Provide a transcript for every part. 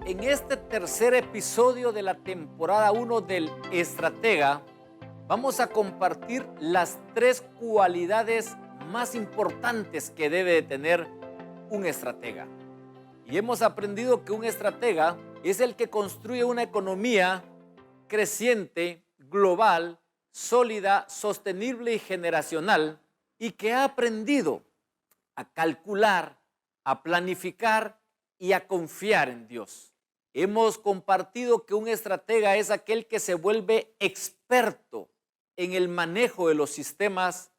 En este tercer episodio de la temporada 1 del Estratega, vamos a compartir las 3 cualidades más importantes que debe de tener un estratega. Y hemos aprendido que un estratega es el que construye una economía creciente, global, sólida, sostenible y generacional, y que ha aprendido a calcular, a planificar y a confiar en Dios. Hemos compartido que un estratega es aquel que se vuelve experto en el manejo de los sistemas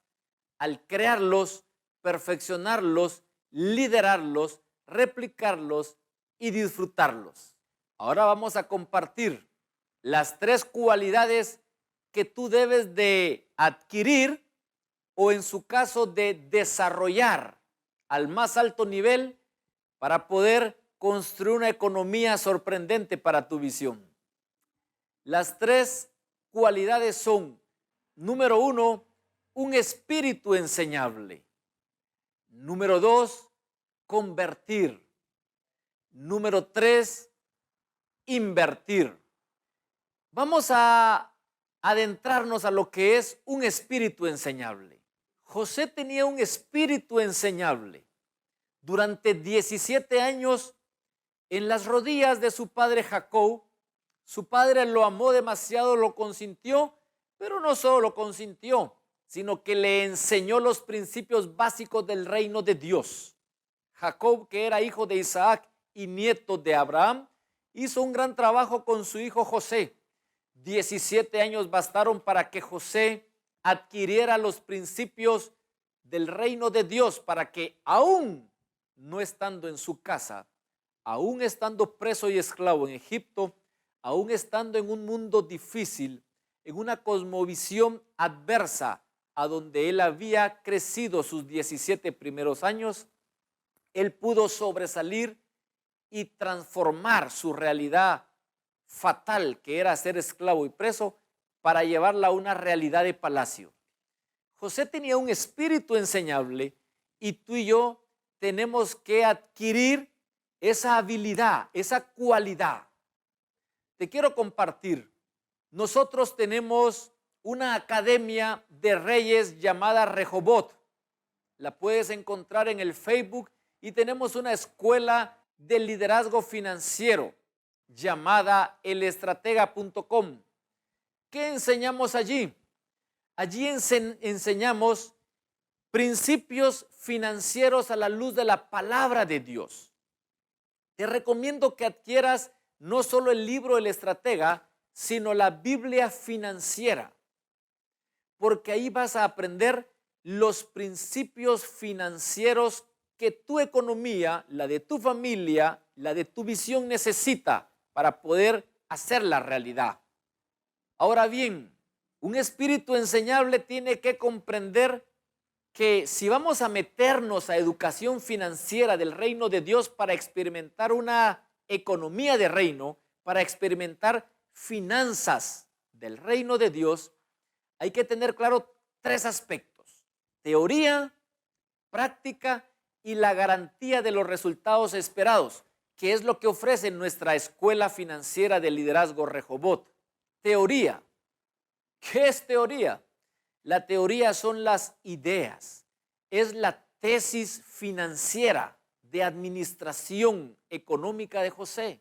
al crearlos, perfeccionarlos, liderarlos, replicarlos y disfrutarlos. Ahora vamos a compartir las 3 cualidades que tú debes de adquirir o en su caso de desarrollar al más alto nivel para poder construir una economía sorprendente para tu visión. Las 3 cualidades son: número 1, un espíritu enseñable. Número 2, convertir. Número 3, invertir. Vamos a adentrarnos a lo que es un espíritu enseñable. José tenía un espíritu enseñable. Durante 17 años, en las rodillas de su padre Jacob, su padre lo amó demasiado, lo consintió, pero no solo lo consintió, sino que le enseñó los principios básicos del reino de Dios. Jacob, que era hijo de Isaac y nieto de Abraham, hizo un gran trabajo con su hijo José. 17 años bastaron para que José adquiriera los principios del reino de Dios, para que aún no estando en su casa, aún estando preso y esclavo en Egipto, aún estando en un mundo difícil, en una cosmovisión adversa a donde él había crecido sus 17 primeros años, él pudo sobresalir y transformar su realidad fatal, que era ser esclavo y preso, para llevarla a una realidad de palacio. José tenía un espíritu enseñable y tú y yo tenemos que adquirir esa habilidad, esa cualidad. Te quiero compartir. Nosotros tenemos una academia de reyes llamada Rehoboth. La puedes encontrar en el Facebook, y tenemos una escuela de liderazgo financiero llamada elestratega.com. ¿Qué enseñamos allí? Allí enseñamos principios financieros a la luz de la palabra de Dios. Te recomiendo que adquieras no solo el libro El Estratega, sino la Biblia financiera, porque ahí vas a aprender los principios financieros que tu economía, la de tu familia, la de tu visión necesita para poder hacerla realidad. Ahora bien, un espíritu enseñable tiene que comprender que si vamos a meternos a educación financiera del reino de Dios para experimentar una economía de reino, para experimentar finanzas del reino de Dios, hay que tener claro 3 aspectos: teoría, práctica y la garantía de los resultados esperados, que es lo que ofrece nuestra escuela financiera de liderazgo Rehoboth. Teoría. ¿Qué es teoría? La teoría son las ideas, es la tesis financiera de administración económica de José.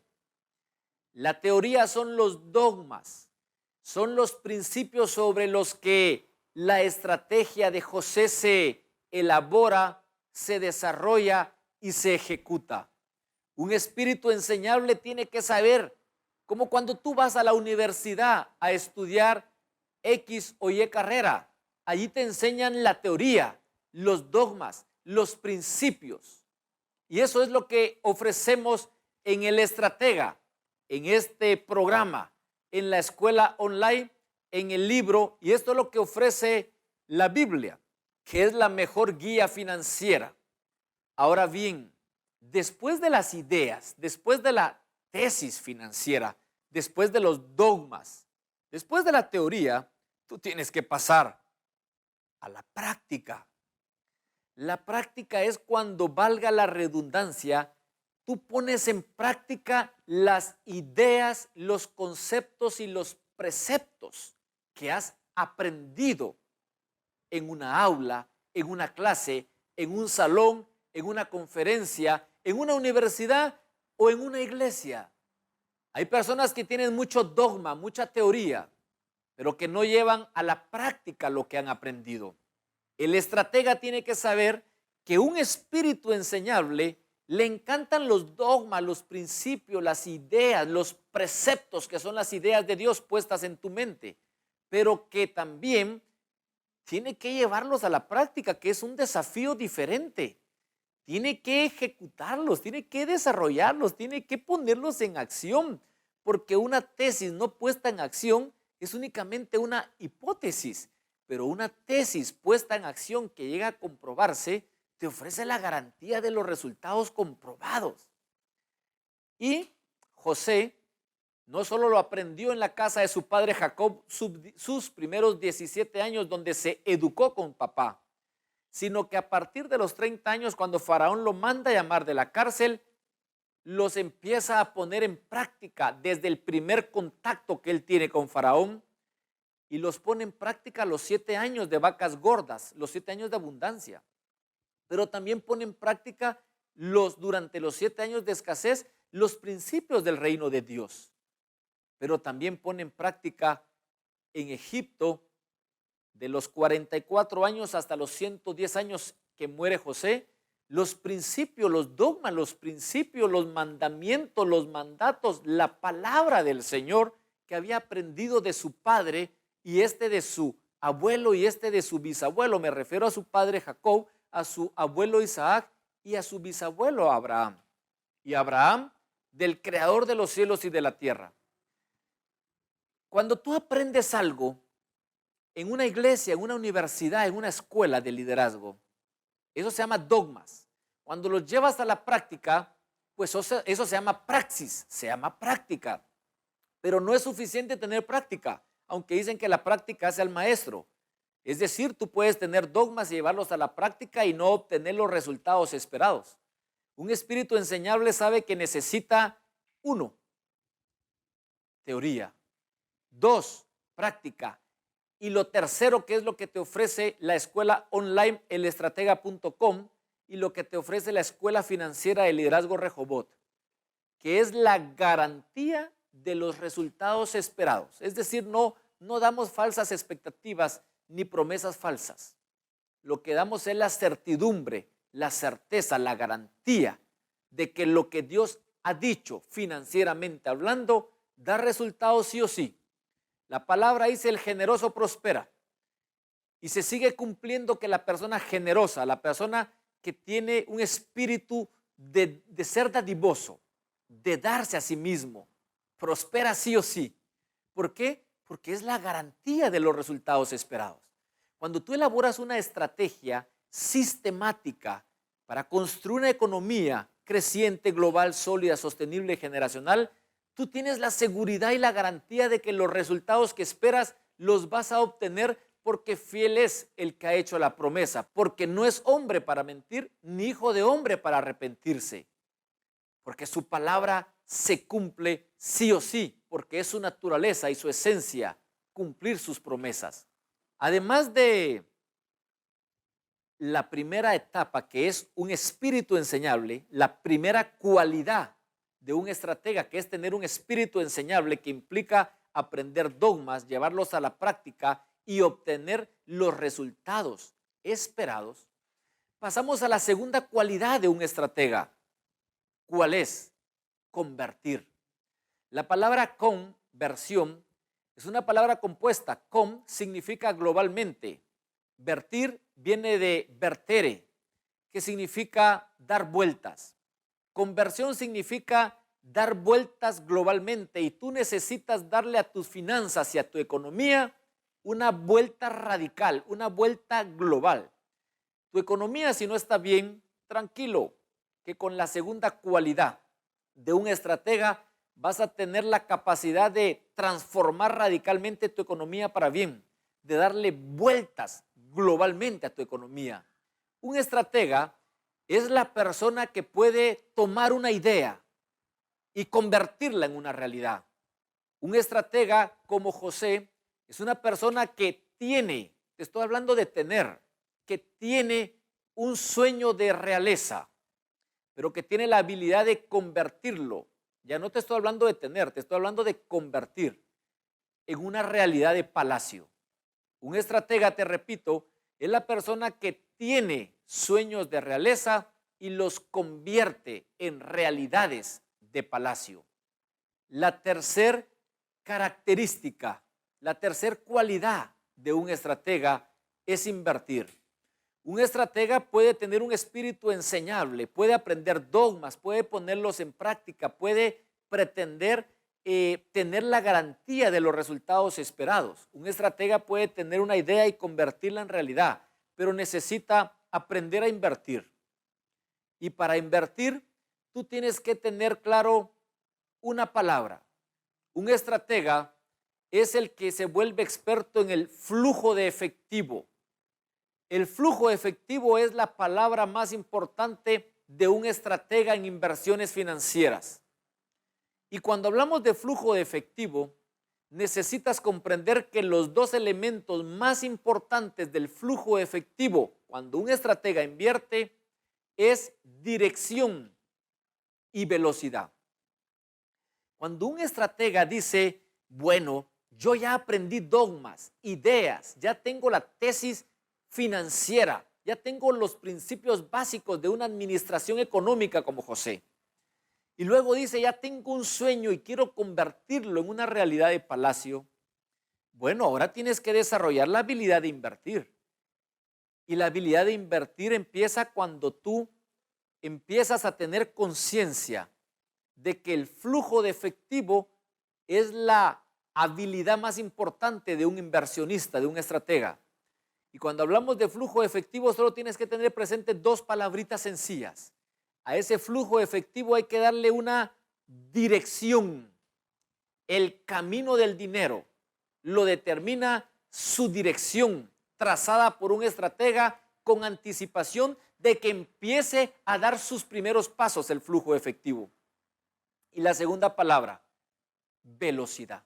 La teoría son los dogmas, son los principios sobre los que la estrategia de José se elabora, se desarrolla y se ejecuta. Un espíritu enseñable tiene que saber, como cuando tú vas a la universidad a estudiar X o Y carrera, allí te enseñan la teoría, los dogmas, los principios. Y eso es lo que ofrecemos en el Estratega, en este programa, en la escuela online, en el libro, y esto es lo que ofrece la Biblia, que es la mejor guía financiera. Ahora bien, después de las ideas, después de la tesis financiera, después de los dogmas, después de la teoría, tú tienes que pasar a la práctica. La práctica es cuando, valga la redundancia, tú pones en práctica las ideas, los conceptos y los preceptos que has aprendido en una aula, en una clase, en un salón, en una conferencia, en una universidad o en una iglesia. Hay personas que tienen mucho dogma, mucha teoría, pero que no llevan a la práctica lo que han aprendido. El estratega tiene que saber que un espíritu enseñable le encantan los dogmas, los principios, las ideas, los preceptos, que son las ideas de Dios puestas en tu mente, pero que también tiene que llevarlos a la práctica, que es un desafío diferente. Tiene que ejecutarlos, tiene que desarrollarlos, tiene que ponerlos en acción, porque una tesis no puesta en acción es únicamente una hipótesis, pero una tesis puesta en acción que llega a comprobarse te ofrece la garantía de los resultados comprobados. Y José no solo lo aprendió en la casa de su padre Jacob sus primeros 17 años donde se educó con papá, sino que a partir de los 30 años, cuando Faraón lo manda a llamar de la cárcel, los empieza a poner en práctica desde el primer contacto que él tiene con Faraón, y los pone en práctica los 7 años de vacas gordas, los 7 años de abundancia. Pero también pone en práctica durante los 7 años de escasez los principios del reino de Dios. Pero también pone en práctica en Egipto, de los 44 años hasta los 110 años que muere José, los principios, los dogmas, los principios, los mandamientos, los mandatos, la palabra del Señor que había aprendido de su padre y de su abuelo y de su bisabuelo. Me refiero a su padre Jacob, a su abuelo Isaac y a su bisabuelo Abraham. Y Abraham, del creador de los cielos y de la tierra. Cuando tú aprendes algo en una iglesia, en una universidad, en una escuela de liderazgo, eso se llama dogmas. Cuando los llevas a la práctica, pues eso se llama praxis, se llama práctica. Pero no es suficiente tener práctica, aunque dicen que la práctica hace al maestro. Es decir, tú puedes tener dogmas y llevarlos a la práctica y no obtener los resultados esperados. Un espíritu enseñable sabe que necesita 1, teoría; 2, práctica. Y lo tercero, que es lo que te ofrece la escuela online, elestratega.com, y lo que te ofrece la escuela financiera de liderazgo Rehoboth, que es la garantía de los resultados esperados. Es decir, no damos falsas expectativas ni promesas falsas. Lo que damos es la certidumbre, la certeza, la garantía de que lo que Dios ha dicho financieramente hablando da resultados sí o sí. La palabra dice: el generoso prospera. Y se sigue cumpliendo que la persona generosa, la persona que tiene un espíritu de ser dadivoso, de darse a sí mismo, prospera sí o sí. ¿Por qué? Porque es la garantía de los resultados esperados. Cuando tú elaboras una estrategia sistemática para construir una economía creciente, global, sólida, sostenible y generacional, tú tienes la seguridad y la garantía de que los resultados que esperas los vas a obtener, porque fiel es el que ha hecho la promesa, porque no es hombre para mentir, ni hijo de hombre para arrepentirse, porque su palabra se cumple sí o sí, porque es su naturaleza y su esencia cumplir sus promesas. Además de la primera etapa, que es un espíritu enseñable, la primera cualidad de un estratega, que es tener un espíritu enseñable, que implica aprender dogmas, llevarlos a la práctica y obtener los resultados esperados, pasamos a la segunda cualidad de un estratega. ¿Cuál es? Convertir. La palabra conversión es una palabra compuesta. Con significa globalmente. Vertir viene de vertere, que significa dar vueltas. Conversión significa dar vueltas globalmente, y tú necesitas darle a tus finanzas y a tu economía una vuelta radical, una vuelta global. Tu economía, si no está bien, tranquilo, que con la segunda cualidad de un estratega vas a tener la capacidad de transformar radicalmente tu economía para bien, de darle vueltas globalmente a tu economía. Un estratega Es la persona que puede tomar una idea y convertirla en una realidad. Un estratega como José es una persona que tiene, te estoy hablando de tener, que tiene un sueño de realeza, pero que tiene la habilidad de convertirlo. Ya no te estoy hablando de tener, te estoy hablando de convertir en una realidad de palacio. Un estratega, te repito, es la persona que tiene sueños de realeza y los convierte en realidades de palacio. La tercer característica, la tercer cualidad de un estratega es invertir. Un estratega puede tener un espíritu enseñable, puede aprender dogmas, puede ponerlos en práctica, puede pretender tener la garantía de los resultados esperados. Un estratega puede tener una idea y convertirla en realidad, pero necesita aprender a invertir. Y para invertir, tú tienes que tener claro una palabra. Un estratega es el que se vuelve experto en el flujo de efectivo. El flujo efectivo es la palabra más importante de un estratega en inversiones financieras. Y cuando hablamos de flujo de efectivo, necesitas comprender que los dos elementos más importantes del flujo efectivo cuando un estratega invierte es dirección y velocidad. Cuando un estratega dice, bueno, yo ya aprendí dogmas, ideas, ya tengo la tesis financiera, ya tengo los principios básicos de una administración económica como José. Y luego dice, ya tengo un sueño y quiero convertirlo en una realidad de palacio. Bueno, ahora tienes que desarrollar la habilidad de invertir. Y la habilidad de invertir empieza cuando tú empiezas a tener conciencia de que el flujo de efectivo es la habilidad más importante de un inversionista, de un estratega. Y cuando hablamos de flujo de efectivo, solo tienes que tener presente dos palabritas sencillas. A ese flujo efectivo hay que darle una dirección. El camino del dinero lo determina su dirección, trazada por un estratega con anticipación de que empiece a dar sus primeros pasos el flujo efectivo. Y la segunda palabra, velocidad.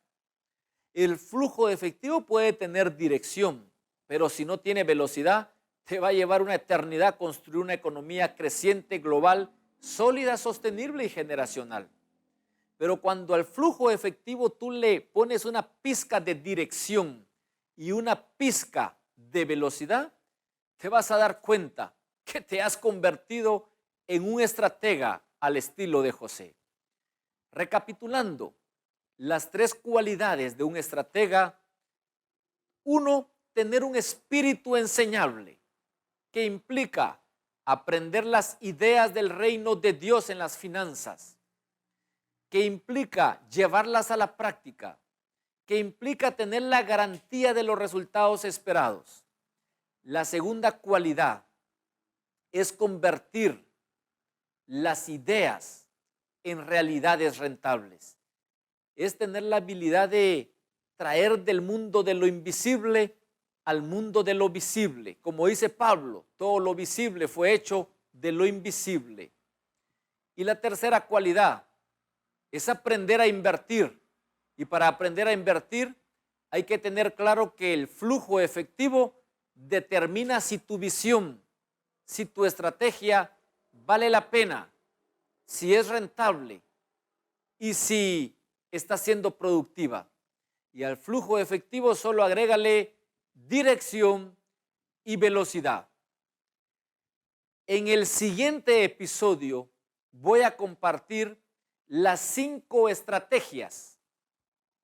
El flujo efectivo puede tener dirección, pero si no tiene velocidad, te va a llevar una eternidad construir una economía creciente, global, sólida, sostenible y generacional. Pero cuando al flujo efectivo tú le pones una pizca de dirección y una pizca de velocidad, te vas a dar cuenta que te has convertido en un estratega al estilo de José. Recapitulando, las tres cualidades de un estratega. Uno, tener un espíritu enseñable, que implica aprender las ideas del reino de Dios en las finanzas, que implica llevarlas a la práctica, que implica tener la garantía de los resultados esperados. La segunda cualidad es convertir las ideas en realidades rentables. Es tener la habilidad de traer del mundo de lo invisible al mundo de lo visible. Como dice Pablo, todo lo visible fue hecho de lo invisible. Y la tercera cualidad es aprender a invertir. Y para aprender a invertir hay que tener claro que el flujo efectivo determina si tu visión, si tu estrategia vale la pena, si es rentable y si está siendo productiva. Y al flujo efectivo solo agrégale dirección y velocidad. En el siguiente episodio voy a compartir las 5 estrategias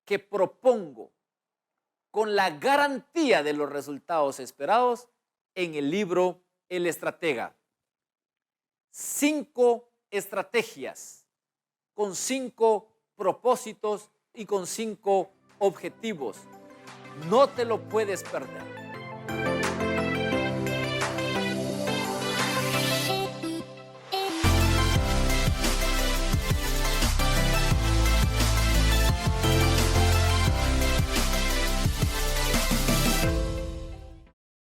que propongo con la garantía de los resultados esperados en el libro El Estratega. 5 estrategias con 5 propósitos y con 5 objetivos. No te lo puedes perder.